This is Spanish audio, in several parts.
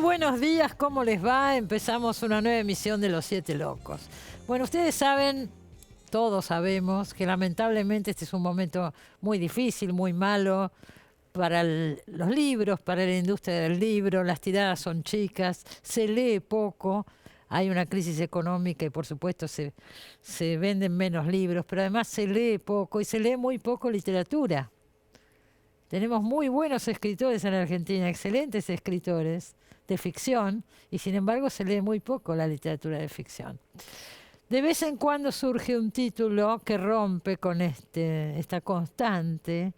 buenos días, ¿cómo les va? Empezamos una nueva emisión de Los Siete Locos. Bueno, ustedes saben, todos sabemos, que lamentablemente este es un momento muy difícil, muy malo para los libros, para la industria del libro. Las tiradas son chicas, se lee poco, hay una crisis económica y por supuesto se venden menos libros, pero además se lee poco y se lee muy poco literatura. Tenemos muy buenos escritores en la Argentina, excelentes escritores de ficción, y sin embargo se lee muy poco la literatura de ficción. De vez en cuando surge un título que rompe con esta constante,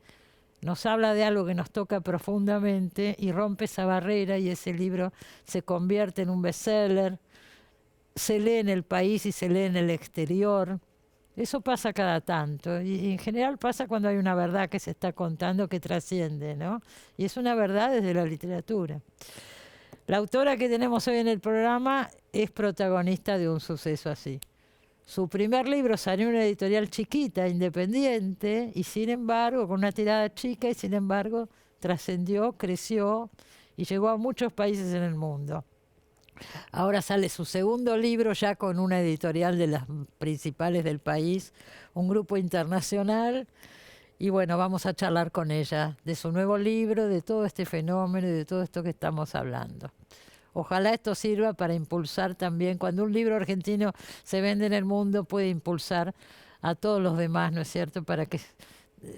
nos habla de algo que nos toca profundamente y rompe esa barrera, y ese libro se convierte en un bestseller, se lee en el país y se lee en el exterior. Eso pasa cada tanto, y en general pasa cuando hay una verdad que se está contando que trasciende, ¿no? Y es una verdad desde la literatura. La autora que tenemos hoy en el programa es protagonista de un suceso así. Su primer libro salió en una editorial chiquita, independiente, y sin embargo, con una tirada chica, y sin embargo, trascendió, creció y llegó a muchos países en el mundo. Ahora sale su segundo libro ya con una editorial de las principales del país, un grupo internacional, y bueno, vamos a charlar con ella de su nuevo libro, de todo este fenómeno y de todo esto que estamos hablando. Ojalá esto sirva para impulsar también, cuando un libro argentino se vende en el mundo, puede impulsar a todos los demás, ¿no es cierto?, para que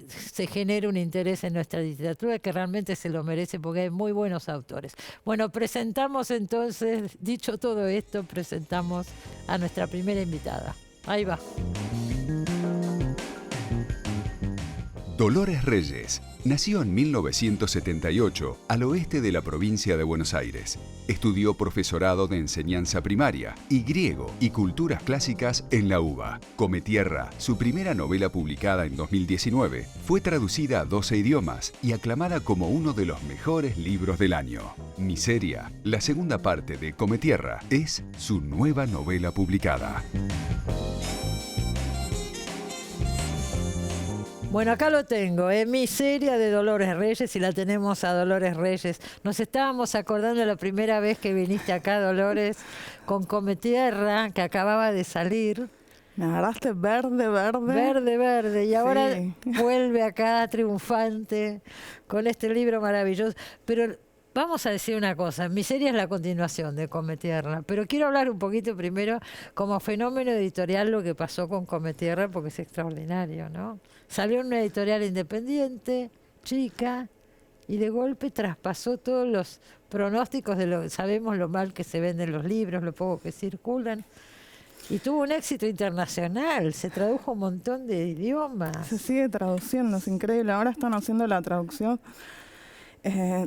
se genere un interés en nuestra literatura que realmente se lo merece, porque hay muy buenos autores. Bueno, presentamos entonces, dicho todo esto, presentamos a nuestra primera invitada. Ahí va. Dolores Reyes nació en 1978 al oeste de la provincia de Buenos Aires. Estudió profesorado de enseñanza primaria y griego y culturas clásicas en la UBA. Cometierra, su primera novela publicada en 2019, fue traducida a 12 idiomas y aclamada como uno de los mejores libros del año. Miseria, la segunda parte de Cometierra, es su nueva novela publicada. Bueno, acá lo tengo, Miseria de Dolores Reyes, y la tenemos a Dolores Reyes. Nos estábamos acordando de la primera vez que viniste acá, Dolores, con Cometierra, que acababa de salir. Me agarraste verde. Verde, y ahora sí. Vuelve acá triunfante con este libro maravilloso. Pero vamos a decir una cosa, Miseria es la continuación de Cometierra, pero quiero hablar un poquito primero como fenómeno editorial lo que pasó con Cometierra, porque es extraordinario, ¿no? Salió en una editorial independiente, chica, y de golpe traspasó todos los pronósticos sabemos lo mal que se venden los libros, lo poco que circulan, y tuvo un éxito internacional, se tradujo un montón de idiomas. Se sigue traduciendo, es increíble. Ahora están haciendo la traducción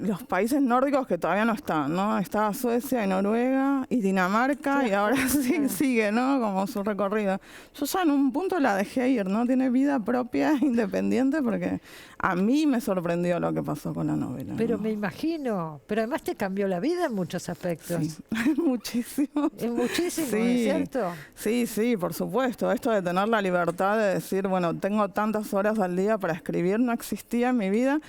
los países nórdicos que todavía no están, ¿no? Estaba Suecia y Noruega y Dinamarca, y ahora sí sigue, ¿no? Como su recorrido. Yo ya en un punto la dejé ir, ¿no? Tiene vida propia, independiente, porque a mí me sorprendió lo que pasó con la novela, Pero ¿no? me imagino, pero además te cambió la vida en muchos aspectos. Sí, muchísimo. Es muchísimo, Sí. ¿es cierto? Sí, por supuesto. Esto de tener la libertad de decir, bueno, tengo tantas horas al día para escribir, no existía en mi vida.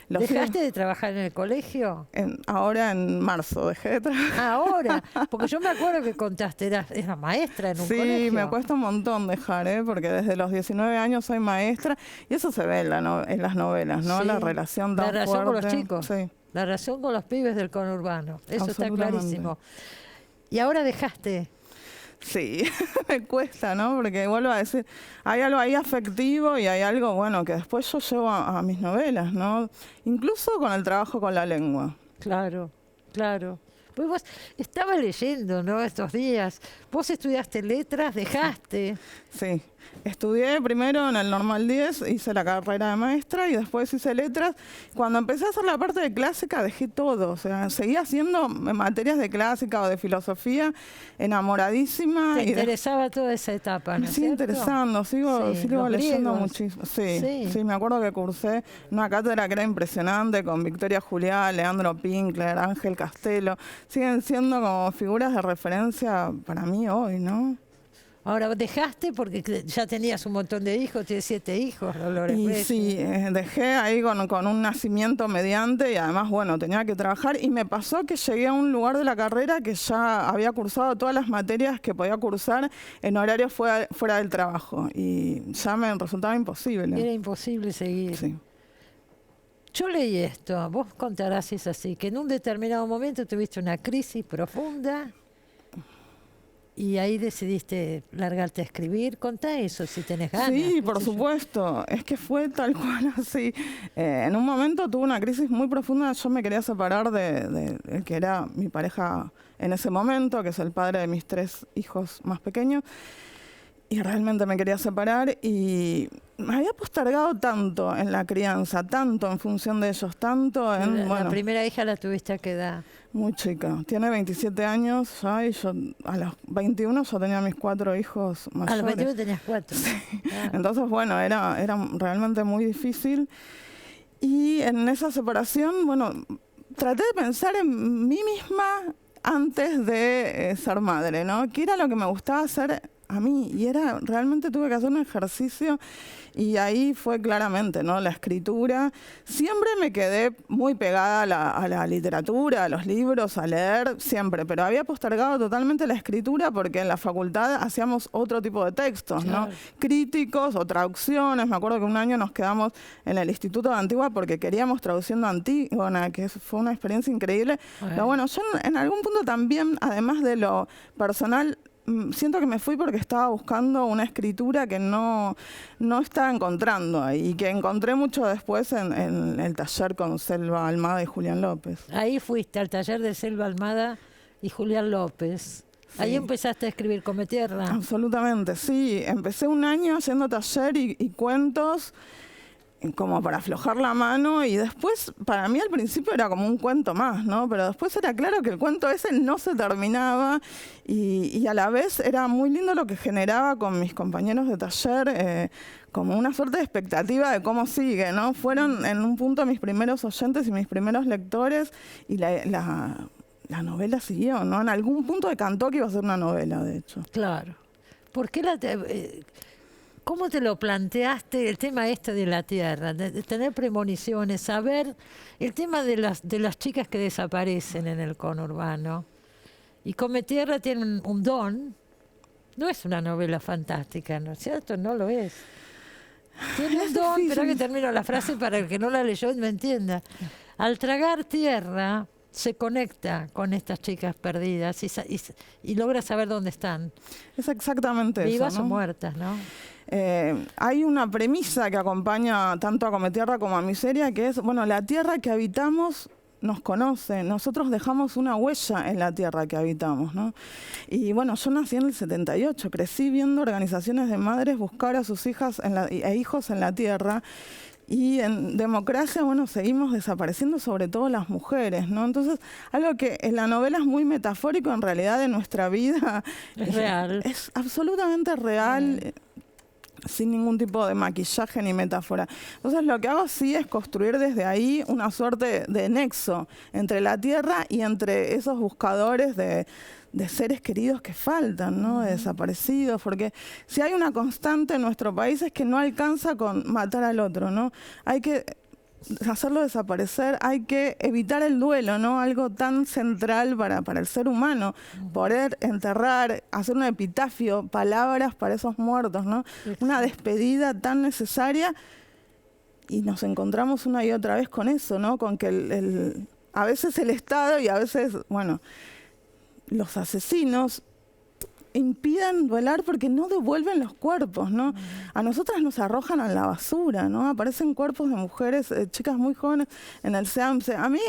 ¿Dejaste de trabajar en el colegio? Ahora en marzo dejé de trabajar. Ahora, porque yo me acuerdo que contaste, eras maestra en un colegio. Sí, me cuesta un montón dejar, porque desde los 19 años soy maestra, y eso se ve en las novelas, ¿no? Sí. La relación tan fuerte. La relación con los chicos, sí. La relación con los pibes del conurbano, eso está clarísimo. Y ahora dejaste. Sí, me cuesta, ¿no? Porque vuelvo a decir, hay algo ahí afectivo y hay algo, bueno, que después yo llevo a mis novelas, ¿no? Incluso con el trabajo con la lengua. Claro. Pues vos estabas leyendo, ¿no? Estos días. Vos estudiaste letras, dejaste. Sí. Estudié primero en el Normal 10, hice la carrera de maestra y después hice letras. Cuando empecé a hacer la parte de clásica dejé todo, o sea, seguía haciendo materias de clásica o de filosofía, enamoradísima. ¿Te interesaba toda esa etapa, no me es sigue cierto? interesando, sigo leyendo muchísimo. Sí, me acuerdo que cursé una cátedra que era impresionante con Victoria Juliá, Leandro Pinkler, Ángel Castelo. Siguen siendo como figuras de referencia para mí hoy, ¿no? Ahora, dejaste porque ya tenías un montón de hijos, tienes 7 hijos, Dolores. Y sí, dejé ahí con un nacimiento mediante y además, bueno, tenía que trabajar y me pasó que llegué a un lugar de la carrera que ya había cursado todas las materias que podía cursar en horario fuera del trabajo y ya me resultaba imposible. Era imposible seguir. Sí. Yo leí esto, vos contarás si es así, que en un determinado momento tuviste una crisis profunda y ahí decidiste largarte a escribir. Contá eso si tenés ganas. Sí, por supuesto. Es que fue tal cual así. En un momento tuve una crisis muy profunda. Yo me quería separar de el que era mi pareja en ese momento, que es el padre de mis 3 hijos más pequeños. Y realmente me quería separar y me había postergado tanto en la crianza, tanto en función de ellos, tanto en... La primera hija la tuviste a qué edad. Muy chica, tiene 27 años ya y yo a los 21 ya tenía mis 4 hijos mayores. A los 21 tenías 4. Sí. Ah. Entonces, bueno, era realmente muy difícil. Y en esa separación, bueno, traté de pensar en mí misma antes de ser madre, ¿no? ¿Qué era lo que me gustaba hacer a mí? Y realmente tuve que hacer un ejercicio y ahí fue claramente, ¿no? La escritura. Siempre me quedé muy pegada a la literatura, a los libros, a leer, siempre, pero había postergado totalmente la escritura porque en la facultad hacíamos otro tipo de textos, Claro. ¿no? Críticos o traducciones. Me acuerdo que un año nos quedamos en el Instituto de Antigua porque queríamos traduciendo Antígona, que fue una experiencia increíble. Pero bueno, yo en algún punto también, además de lo personal, siento que me fui porque estaba buscando una escritura que no estaba encontrando ahí y que encontré mucho después en el taller con Selva Almada y Julián López. Ahí fuiste al taller de Selva Almada y Julián López. Sí. Ahí empezaste a escribir Come Tierra. Absolutamente, sí. Empecé un año haciendo taller y cuentos como para aflojar la mano y después, para mí al principio era como un cuento más, ¿no? Pero después era claro que el cuento ese no se terminaba y a la vez era muy lindo lo que generaba con mis compañeros de taller, como una suerte de expectativa de cómo sigue, ¿no? Fueron en un punto mis primeros oyentes y mis primeros lectores y la novela siguió, ¿no? En algún punto decantó que iba a ser una novela, de hecho. Claro. ¿Por qué ¿Cómo te lo planteaste el tema este de la tierra, de tener premoniciones, saber el tema de las chicas que desaparecen en el conurbano? Y Come Tierra tiene un don, no es una novela fantástica, ¿no es cierto? No lo es. Tiene un don, espera que termino la frase para el que no la leyó me entienda. Al tragar tierra se conecta con estas chicas perdidas y logra saber dónde están. Es exactamente eso, Vivas ¿no? o muertas, ¿no? Hay una premisa que acompaña tanto a Come Tierra como a Miseria, que es, bueno, la tierra que habitamos nos conoce, nosotros dejamos una huella en la tierra que habitamos, ¿no? Y bueno, yo nací en el 78, crecí viendo organizaciones de madres buscar a sus hijas e hijos en la tierra. Y en democracia, bueno, seguimos desapareciendo, sobre todo las mujeres, ¿no? Entonces, algo que en la novela es muy metafórico, en realidad de nuestra vida Es real. Es absolutamente real. Sin ningún tipo de maquillaje ni metáfora. Entonces lo que hago sí es construir desde ahí una suerte de nexo entre la tierra y entre esos buscadores de seres queridos que faltan, ¿no? De desaparecidos, porque si hay una constante en nuestro país es que no alcanza con matar al otro, ¿no? Hay que hacerlo desaparecer, hay que evitar el duelo, ¿no? Algo tan central para el ser humano, poder enterrar, hacer un epitafio, palabras para esos muertos, ¿no? Una despedida tan necesaria y nos encontramos una y otra vez con eso, ¿no? Con que a veces el Estado y a veces, bueno, los asesinos impiden duelar porque no devuelven los cuerpos, ¿no? A nosotras nos arrojan a la basura, ¿no? Aparecen cuerpos de mujeres, chicas muy jóvenes en el SEAMSE. A mí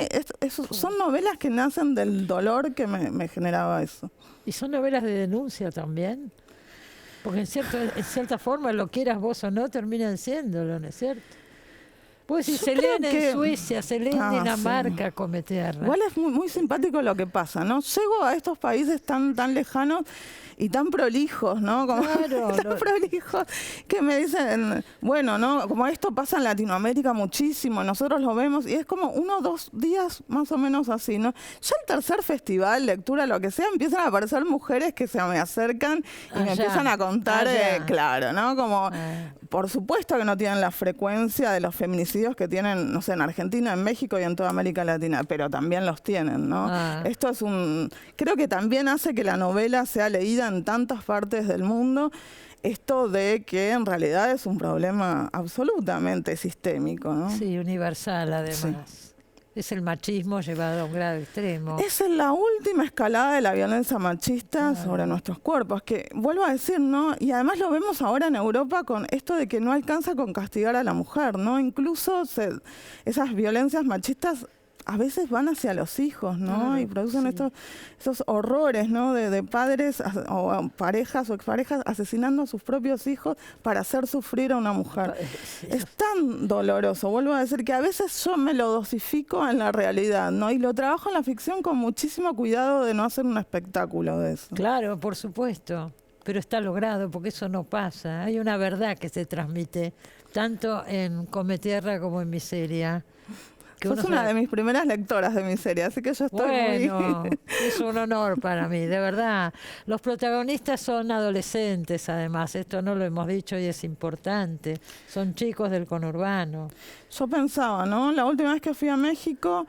son novelas que nacen del dolor que me generaba eso. Y son novelas de denuncia también, porque en cierta forma, lo quieras vos o no, terminan siéndolo, ¿no es cierto? Pues si Yo se creo leen en que- Suecia, se leen en sí. Dinamarca, Cometierra. Igual es muy simpático lo que pasa, ¿no? Llego a estos países tan lejanos y tan prolijos, ¿no? Como Claro, tan prolijos que me dicen, bueno, ¿no? Como esto pasa en Latinoamérica muchísimo, nosotros lo vemos y es como 1 o 2 días más o menos así, ¿no? Ya el tercer festival, lectura, lo que sea, empiezan a aparecer mujeres que se me acercan y me Allá, empiezan a contar, allá. claro, ¿no? Como, Ah. por supuesto que no tienen la frecuencia de los feminicidios que tienen, no sé, en Argentina, en México y en toda América Latina, pero también los tienen, ¿no? Ah. Esto es creo que también hace que la novela sea leída en tantas partes del mundo, esto de que en realidad es un problema absolutamente sistémico, ¿no? Sí, universal además. Es el machismo llevado a un grado extremo. Es en la última escalada de la violencia machista sobre nuestros cuerpos, que vuelvo a decir, ¿no? Y además lo vemos ahora en Europa con esto de que no alcanza con castigar a la mujer, ¿no? Incluso esas violencias machistas a veces van hacia los hijos, ¿no? Claro, Y producen sí. esos horrores, ¿no? De padres o parejas o exparejas asesinando a sus propios hijos para hacer sufrir a una mujer. Sí, Es tan doloroso, vuelvo a decir, que a veces yo me lo dosifico en la realidad, ¿no? Y lo trabajo en la ficción con muchísimo cuidado de no hacer un espectáculo de eso. Claro, por supuesto. Pero está logrado porque eso no pasa. Hay una verdad que se transmite tanto en Cometierra como en Miseria. Que Sos uno una sabe- de mis primeras lectoras de mi serie, así que yo estoy Bueno, muy... es un honor para mí, de verdad. Los protagonistas son adolescentes, además, esto no lo hemos dicho y es importante. Son chicos del conurbano. Yo pensaba, ¿no? La última vez que fui a México,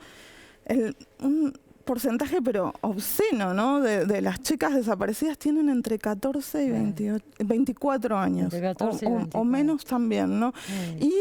un porcentaje pero obsceno, ¿no? De las chicas desaparecidas tienen entre 14 y 24 años. Entre 14 y o 24. menos también, ¿no? Y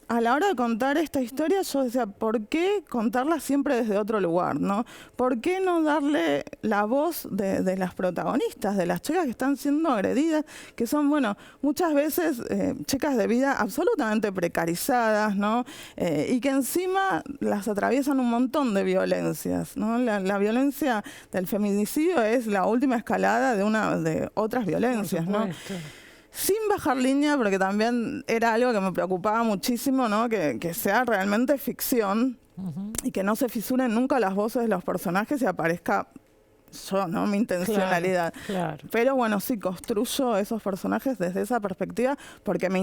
a la hora de contar esta historia, yo decía, ¿por qué contarla siempre desde otro lugar, no? ¿Por qué no darle la voz de las protagonistas, de las chicas que están siendo agredidas, que son, bueno, muchas veces chicas de vida absolutamente precarizadas, ¿no? Y que encima las atraviesan un montón de violencias, ¿no? La violencia del feminicidio es la última escalada de otras violencias, Por ¿no? supuesto. Sin bajar línea, porque también era algo que me preocupaba muchísimo, ¿no? Que sea realmente ficción y que no se fisuren nunca las voces de los personajes y aparezca yo, ¿no? Mi intencionalidad. Claro. Pero bueno, sí, construyo esos personajes desde esa perspectiva porque me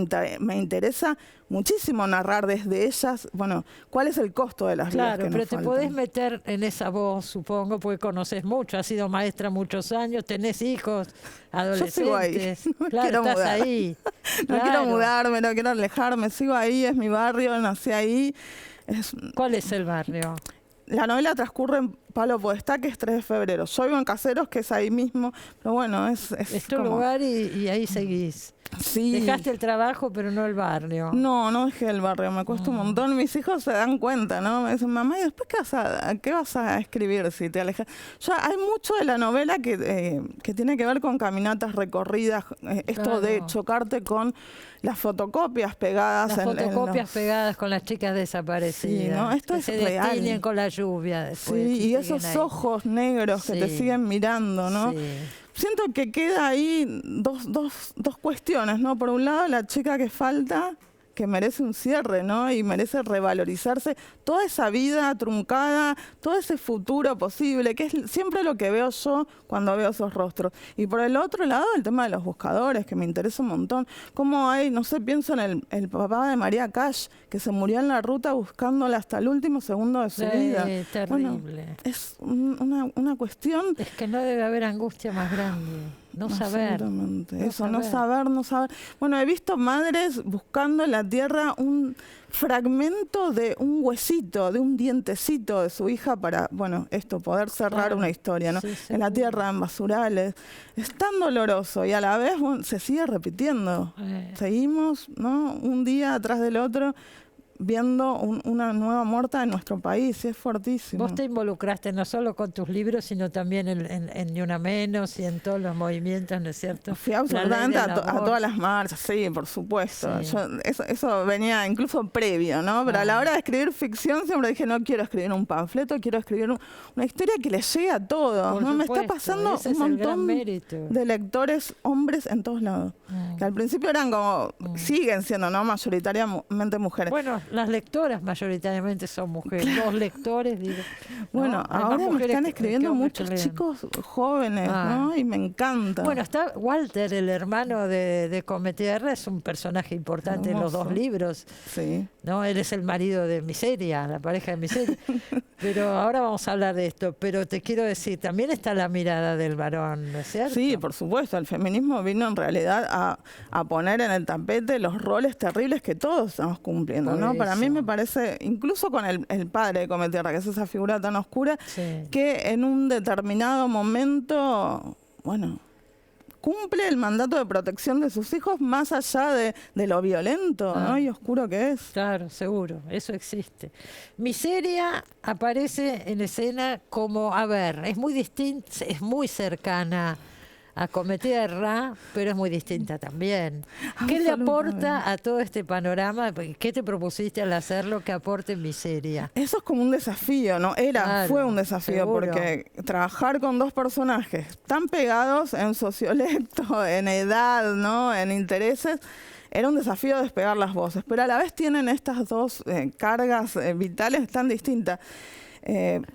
interesa muchísimo narrar desde ellas, bueno, cuál es el costo de las vidas Claro, que pero nos te faltan. podés meter en esa voz, supongo, porque conoces mucho, has sido maestra muchos años, tenés hijos, adolescentes. Yo sigo ahí, no me claro, quiero estás mudar. ahí. No quiero Claro. mudarme, no quiero alejarme, sigo ahí, es mi barrio, nací ahí. ¿Cuál es el barrio? La novela transcurre en Palo Podestá, que es 3 de febrero. Yo vivo en Caseros, que es ahí mismo, pero bueno, es Es tu como... lugar y ahí seguís. Sí. Dejaste el trabajo, pero no el barrio. No dejé el barrio, me cuesta un montón. Mis hijos se dan cuenta, ¿no? Me dicen, mamá, ¿y después qué vas a escribir si te alejas? Ya hay mucho de la novela que tiene que ver con caminatas recorridas, esto Claro. de chocarte con las fotocopias pegadas. Las en fotocopias los- pegadas con las chicas desaparecidas. Sí, ¿no? Esto que es se real. destiñen con la lluvia después. Sí, y siguen esos ahí. ojos negros que te Sí. siguen mirando, ¿no? Sí. Siento que queda ahí dos cuestiones, ¿no? Por un lado, la chica que falta, que merece un cierre, ¿no? Y merece revalorizarse toda esa vida truncada, todo ese futuro posible, que es siempre lo que veo yo cuando veo esos rostros. Y por el otro lado, el tema de los buscadores, que me interesa un montón. Cómo hay, no sé, pienso en el papá de María Cash, que se murió en la ruta buscándola hasta el último segundo de su vida. Bueno, Terrible. es una cuestión... Es que no debe haber angustia más grande. No saber. Absolutamente. No Eso, no saber. saber. Bueno, he visto madres buscando en la tierra un fragmento de un huesito, de un dientecito de su hija para, bueno, poder cerrar Claro. una historia, ¿no? Sí, En la seguro. tierra, en basurales. Es tan doloroso y a la vez, bueno, se sigue repitiendo. Seguimos, ¿no? Un día atrás del otro viendo una nueva muerta en nuestro país, y es fuertísimo. Vos te involucraste no solo con tus libros, sino también en Ni Una Menos y en todos los movimientos, ¿no es cierto? Fui La ley absolutamente del a aborto. todas las marchas, sí, por supuesto. Sí. Yo, eso venía incluso previo, ¿no? Pero a la hora de escribir ficción siempre dije, no quiero escribir un panfleto, quiero escribir una historia que le llegue a todos. Por ¿no? Me está supuesto, pasando ese un es el gran montón mérito. de lectores hombres en todos lados. que al principio eran como, siguen siendo, ¿no? Mayoritariamente mujeres. Bueno, las lectoras mayoritariamente son mujeres, los lectores, digo. Bueno, ¿no? ahora me están escribiendo muchos chicos jóvenes, ¿no? Y me encanta. Bueno, está Walter, el hermano de Cometierra, es un personaje importante en los dos libros. Sí. ¿No? Él es el marido de Miseria, la pareja de Miseria. Pero ahora vamos a hablar de esto. Pero te quiero decir, también está la mirada del varón, ¿no es cierto? Sí, por supuesto. El feminismo vino en realidad a poner en el tapete los roles terribles que todos estamos cumpliendo, ¿no? Para mí me parece, incluso con el padre de Cometierra, que es esa figura tan oscura, que en un determinado momento, bueno, cumple el mandato de protección de sus hijos más allá de lo violento, ¿no? Y oscuro que es. Claro, seguro, eso existe. Miseria aparece en escena como, a ver, es muy distinta, es muy cercana a Cometierra, pero es muy distinta también. ¿Qué le aporta a todo este panorama? ¿Qué te propusiste al hacerlo que aporte Miseria? Eso es como un desafío, ¿no? Fue un desafío, seguro. Porque trabajar con dos personajes tan pegados en sociolecto, en edad, ¿no? En intereses, era un desafío despegar las voces. Pero a la vez tienen estas dos cargas vitales tan distintas.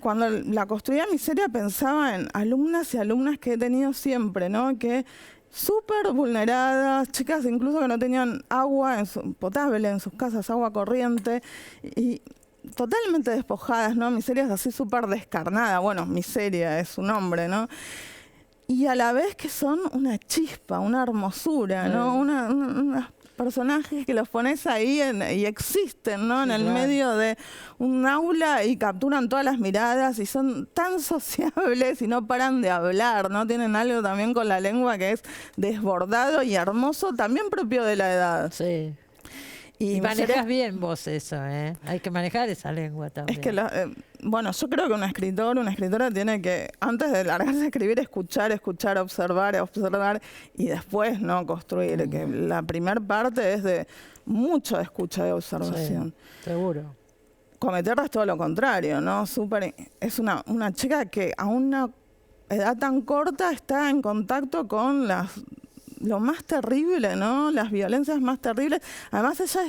Cuando la construía Miseria pensaba en alumnas y alumnas que he tenido siempre, ¿no? Que súper vulneradas, chicas incluso que no tenían agua potable en sus casas, agua corriente, y totalmente despojadas, ¿no? Miseria es así súper descarnada, bueno, Miseria es su nombre, ¿no? Y a la vez que son una chispa, una hermosura, ¿no? Unas personajes que los pones ahí y existen, ¿no? En el medio de un aula y capturan todas las miradas y son tan sociables y no paran de hablar, ¿no? Tienen algo también con la lengua que es desbordado y hermoso, también propio de la edad. Sí. Y manejas bien vos eso, ¿eh? Hay que manejar esa lengua también. Es que, bueno, yo creo que una escritora tiene que, antes de largarse a escribir, escuchar, observar y después, ¿no? Construir. Que la primera parte es de mucho escucha y observación. Sí, seguro. Cometierra es todo lo contrario, ¿no? Es una chica que a una edad tan corta está en contacto con lo más terrible, ¿no? Las violencias más terribles. Además, ella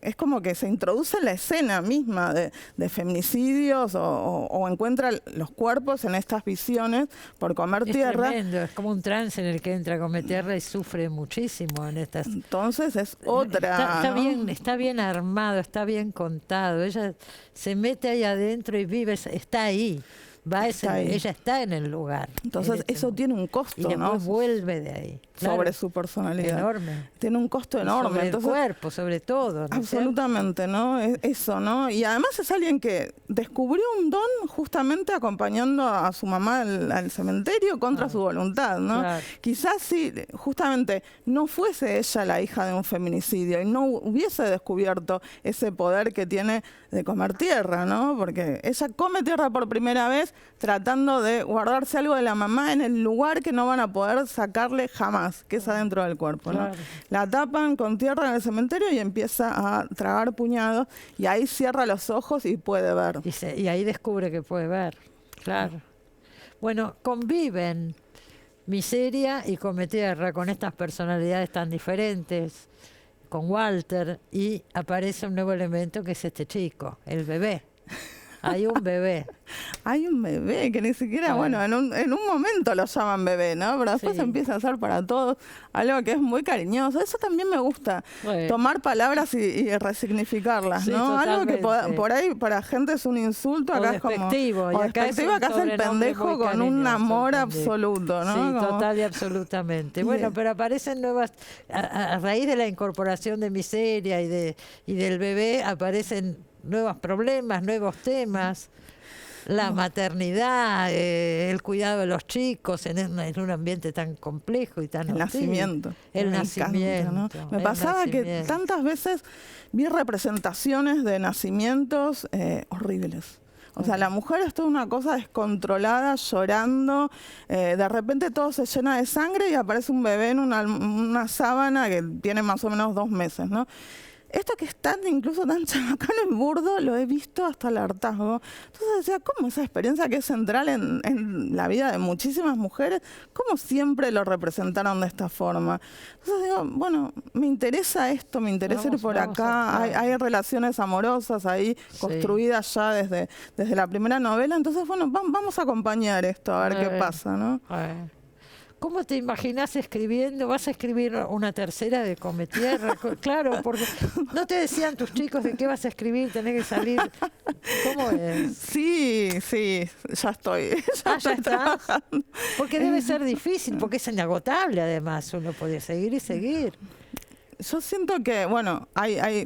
es como que se introduce en la escena misma de feminicidios o encuentra los cuerpos en estas visiones por comer tierra. Es tremendo, es como un trance en el que entra a Cometierra y sufre muchísimo en estas. Entonces es otra. Está bien armado, está bien contado. Ella se mete ahí adentro y vive, está ahí. Ella está en el lugar. Entonces eso tiene un costo, y después, ¿no? Vuelve de ahí. Claro. Sobre su personalidad. Enorme. Tiene un costo enorme. Sobre el cuerpo, sobre todo. ¿no? Absolutamente, ¿no? Eso, ¿no? Y además es alguien que descubrió un don justamente acompañando a su mamá al cementerio contra su voluntad, ¿no? Claro. Quizás si justamente no fuese ella la hija de un feminicidio y no hubiese descubierto ese poder que tiene de comer tierra, ¿no? Porque ella come tierra por primera vez tratando de guardarse algo de la mamá en el lugar que no van a poder sacarle jamás, que es adentro del cuerpo, ¿no? Claro. La tapan con tierra en el cementerio y empieza a tragar puñados y ahí cierra los ojos y puede ver. Y ahí descubre que puede ver, claro. Bueno, conviven Miseria y Cometierra con estas personalidades tan diferentes, con Walter, y aparece un nuevo elemento que es este chico, el bebé. Hay un bebé. Hay un bebé que ni siquiera, bueno, en un momento lo llaman bebé, ¿no? Pero después empieza a ser para todos algo que es muy cariñoso. Eso también me gusta, tomar palabras y resignificarlas, ¿no? Algo que por ahí para gente es un insulto, acá es como... acá es el pendejo con un amor absoluto, ¿no? Sí, como... total y absolutamente. Bueno, pero aparecen nuevas, a raíz de la incorporación de Miseria y del bebé, aparecen nuevos problemas, nuevos temas, la maternidad, el cuidado de los chicos en un ambiente tan complejo y tan hostil. Nacimiento. El nacimiento. ¿No? Me pasaba que tantas veces vi representaciones de nacimientos horribles. O sea, la mujer es toda una cosa descontrolada, llorando, de repente todo se llena de sangre y aparece un bebé en una sábana que tiene más o menos 2 meses, ¿no? Esto que es incluso tan chabacano y burdo, lo he visto hasta el hartazgo. Entonces decía, ¿cómo esa experiencia que es central en la vida de muchísimas mujeres, cómo siempre lo representaron de esta forma? Entonces digo, digo, bueno, me interesa esto, me interesa ir por acá, hay relaciones amorosas ahí construidas ya desde la primera novela, entonces bueno, vamos a acompañar esto, a ver qué pasa, ¿no? ¿Cómo te imaginas escribiendo? ¿Vas a escribir una tercera de Cometierra? Claro, porque no te decían tus chicos de qué vas a escribir, tenés que salir. ¿Cómo es? Sí, ya estoy. Ya está. Porque debe ser difícil, porque es inagotable además, uno puede seguir y seguir. Yo siento que, bueno,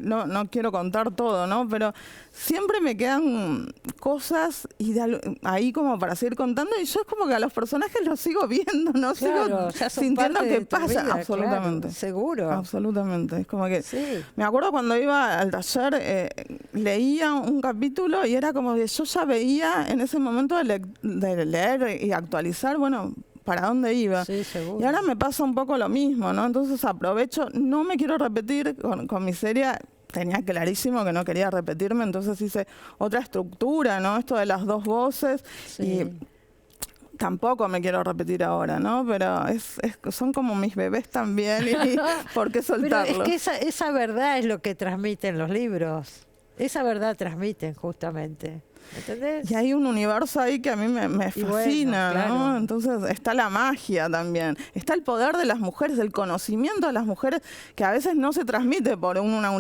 no quiero contar todo, ¿no? Pero siempre me quedan cosas ahí como para seguir contando y yo es como que a los personajes los sigo viendo, ¿no? Claro, sigo sintiendo que pasa. Vida, absolutamente. Claro, seguro. Absolutamente. Es como que me acuerdo cuando iba al taller, leía un capítulo y era como que yo ya veía en ese momento de leer y actualizar, bueno, para dónde iba. Sí, seguro. Y ahora me pasa un poco lo mismo, ¿no? Entonces aprovecho, no me quiero repetir con mi serie, tenía clarísimo que no quería repetirme, entonces hice otra estructura, ¿no? Esto de las dos voces y tampoco me quiero repetir ahora, ¿no? Pero son como mis bebés también y ¿por qué soltarlos? Pero es que esa verdad es lo que transmiten los libros. Esa verdad transmiten justamente. ¿Entendés? Y hay un universo ahí que a mí me fascina, bueno, claro. ¿no? Entonces está la magia también, está el poder de las mujeres, el conocimiento de las mujeres que a veces no se transmite por una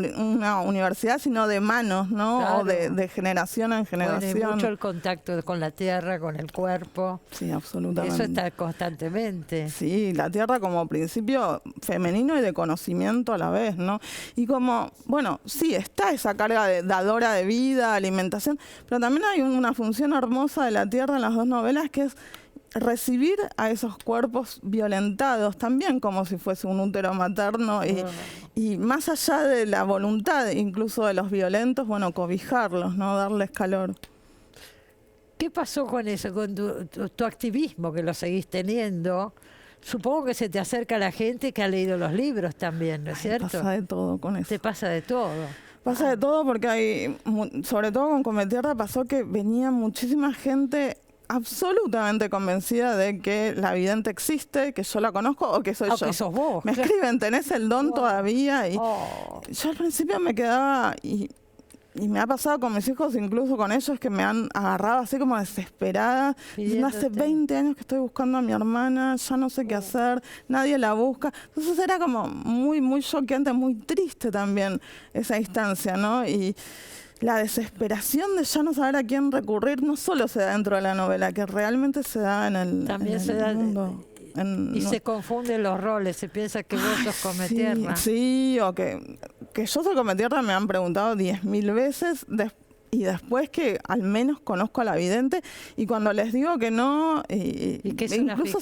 universidad, sino de manos, ¿no? Claro. O de generación en generación. Bueno, y mucho el contacto con la tierra, con el cuerpo. Sí, absolutamente. Eso está constantemente. Sí, la tierra como principio femenino y de conocimiento a la vez, ¿no? Y como, bueno, sí, está esa carga de dadora de vida, alimentación, pero también hay una función hermosa de la tierra en las dos novelas que es recibir a esos cuerpos violentados también como si fuese un útero materno y más allá de la voluntad incluso de los violentos, bueno, cobijarlos, ¿no? Darles calor. ¿Qué pasó con eso, con tu activismo que lo seguís teniendo? Supongo que se te acerca la gente que ha leído los libros también, ¿no es cierto? Pasa de todo con eso. Te pasa de todo. Pasa de todo porque hay, sobre todo con Cometierra pasó que venía muchísima gente absolutamente convencida de que la vidente existe, que yo la conozco o que soy yo. Que sos vos. Me escriben, tenés el don todavía. Y yo al principio me quedaba y me ha pasado con mis hijos, incluso con ellos, que me han agarrado así como desesperada. Diciendo, hace 20 años que estoy buscando a mi hermana, ya no sé qué hacer, nadie la busca. Entonces era como muy, muy choqueante, muy triste también esa instancia, ¿no? Y la desesperación de ya no saber a quién recurrir no solo se da dentro de la novela, que realmente se da en el, también en se el da mundo. Se confunden los roles, se piensa que vos sos Cometierra. Sí, o que yo soy Cometierra me han preguntado 10.000 veces y después que al menos conozco a la vidente y cuando les digo que no, y que es incluso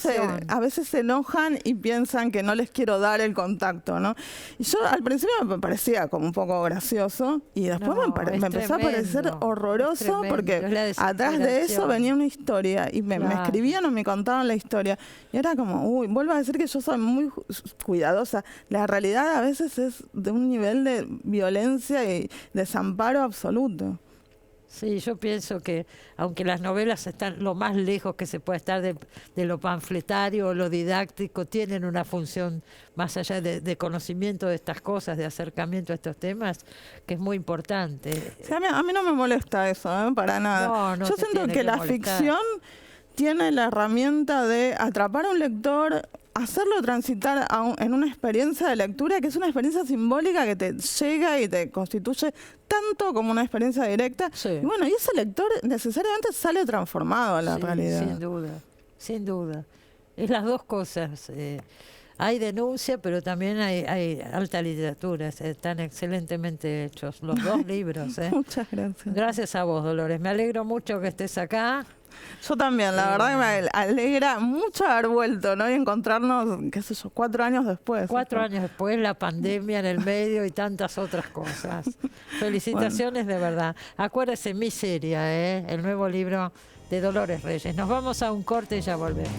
a veces se enojan y piensan que no les quiero dar el contacto, ¿no? Y yo al principio me parecía como un poco gracioso y después me empezó a parecer horroroso porque atrás de eso venía una historia y me escribían o me contaban la historia y era como, vuelvo a decir que yo soy muy cuidadosa. La realidad a veces es de un nivel de violencia y desamparo absoluto. Sí, yo pienso que aunque las novelas están lo más lejos que se puede estar de lo panfletario o lo didáctico, tienen una función más allá de conocimiento de estas cosas, de acercamiento a estos temas, que es muy importante. Sí, a mí no me molesta eso, para nada. No yo siento que la ficción tiene la herramienta de atrapar a un lector, hacerlo transitar en una experiencia de lectura que es una experiencia simbólica que te llega y te constituye tanto como una experiencia directa. Sí. Y bueno, y ese lector necesariamente sale transformado a la realidad. Sin duda, sin duda. Es las dos cosas. Hay denuncia, pero también hay alta literatura. Están excelentemente hechos los dos libros. Muchas gracias. Gracias a vos, Dolores. Me alegro mucho que estés acá. Yo también, la verdad que me alegra mucho haber vuelto, ¿no? Y encontrarnos, qué sé yo, 4 años después. 4 años después, la pandemia en el medio y tantas otras cosas. Felicitaciones de verdad. Acuérdese, Miseria, el nuevo libro de Dolores Reyes. Nos vamos a un corte y ya volvemos.